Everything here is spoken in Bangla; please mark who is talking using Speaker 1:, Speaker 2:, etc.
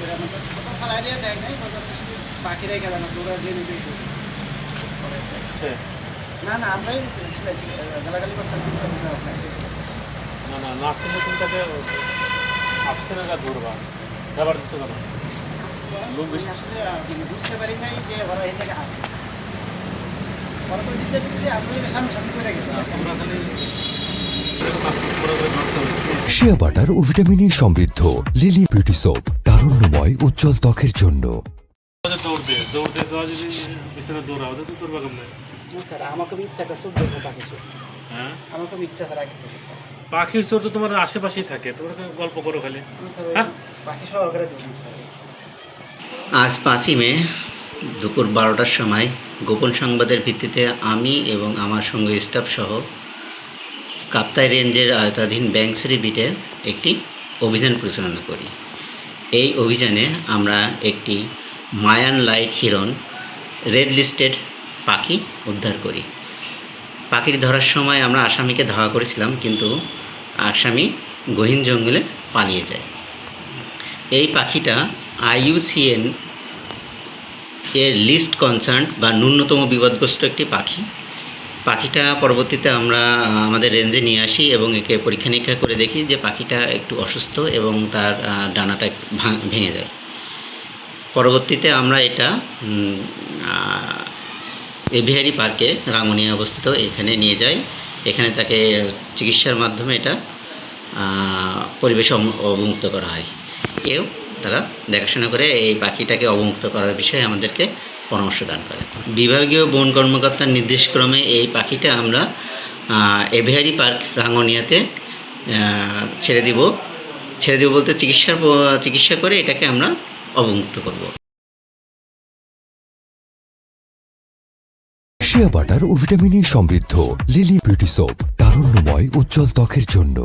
Speaker 1: করে আমাদের কোথাও ফেলাই দেওয়া যায় নাই, পাখিরাই গেল না, তোরা দিয়ে নিবে। না না, আমরাই সিলাইছি, গালাগালি করতেছি।
Speaker 2: না না, নার্সিং তুমি তাকে আসছে না ধরবা যাবার দিচ্ছে না লোক বেশি।
Speaker 1: আসলে বুঝতে পারি নাই যে ওরা এই জায়গায় আছে, ওরা তো দিতে দিচ্ছে, আপনি সামনে সামনে করে গেছে।
Speaker 2: তোমরা খালি
Speaker 3: শিয়া বাটার ও ভিটামিনে সমৃদ্ধ লিলি বিউটি সোপ, তারুণ্যময় উজ্জ্বল ত্বকের জন্য।
Speaker 2: দৌড়তে দৌড়তে যাওয়া যদি বিছানা দৌড়াও তো করবা কেমন?
Speaker 1: স্যার আমার খুব ইচ্ছা একটা চোখ দেখবো, পাখি চোখ।
Speaker 2: হ্যাঁ,
Speaker 1: আমার খুব ইচ্ছা স্যার আগে থেকে স্যার।
Speaker 2: পাখির চোর তো তোমার আশেপাশেই থাকে, তোমরা গল্প করো খালি।
Speaker 1: স্যার
Speaker 2: হ্যাঁ?
Speaker 1: পাখি সহকারে দেখুন স্যার।
Speaker 4: আজ 5ই মে দুপুর 12টার সময় গোপন সংবাদের ভিত্তিতে আমি এবং আমার সঙ্গে স্টাফ সহ কাপ্তাই রেঞ্জের আওতাধীন ব্যাংসরি বিটে একটি অভিযান পরিচালনা করি। এই অভিযানে আমরা একটি মায়ান লাইট হিরন রেড লিস্টেড পাখি উদ্ধার করি। পাখির ধরার সময় আমরা আসামিকে ধাওয়া করেছিলাম, কিন্তু আসামি গহীন জঙ্গলে পালিয়ে যায়। এই পাখিটা IUCN এর লিস্ট কনসার্ন বা ন্যূনতম বিপদগ্রস্ত একটি পাখি। পাখিটা পরবর্তীতে আমরা আমাদের রেঞ্জে নিয়ে আসি এবং একে পরীক্ষা নিরীক্ষা করে দেখি যে পাখিটা একটু অসুস্থ এবং তার ডানাটা ভেঙে যায়। পরবর্তীতে আমরা এটা এভিয়ারি পার্কে, রাঙ্গুনিয়া অবস্থিত, এখানে নিয়ে যাই। এখানে তাকে চিকিৎসার মাধ্যমে এটা পরিবেশে অবমুক্ত করা হয়। কেউ তারা দেখাশোনা করে এই পাখিটাকে অবমুক্ত করার বিষয়ে আমাদেরকে পরামর্শ দান করে। বিভাগীয় বন কর্মকর্তার নির্দেশক্রমে এই পাখিটা আমরা এভিয়ারি পার্ক রাঙ্গুনিয়াতে ছেড়ে দিব বলতে চিকিৎসা করে এটাকে আমরা অবমুক্ত করব।
Speaker 3: শিয়া বাটার ও ভিটামিনে সমৃদ্ধ লিলি বিউটি সোপ, তারুণ্যময় উজ্জ্বল ত্বকের জন্য।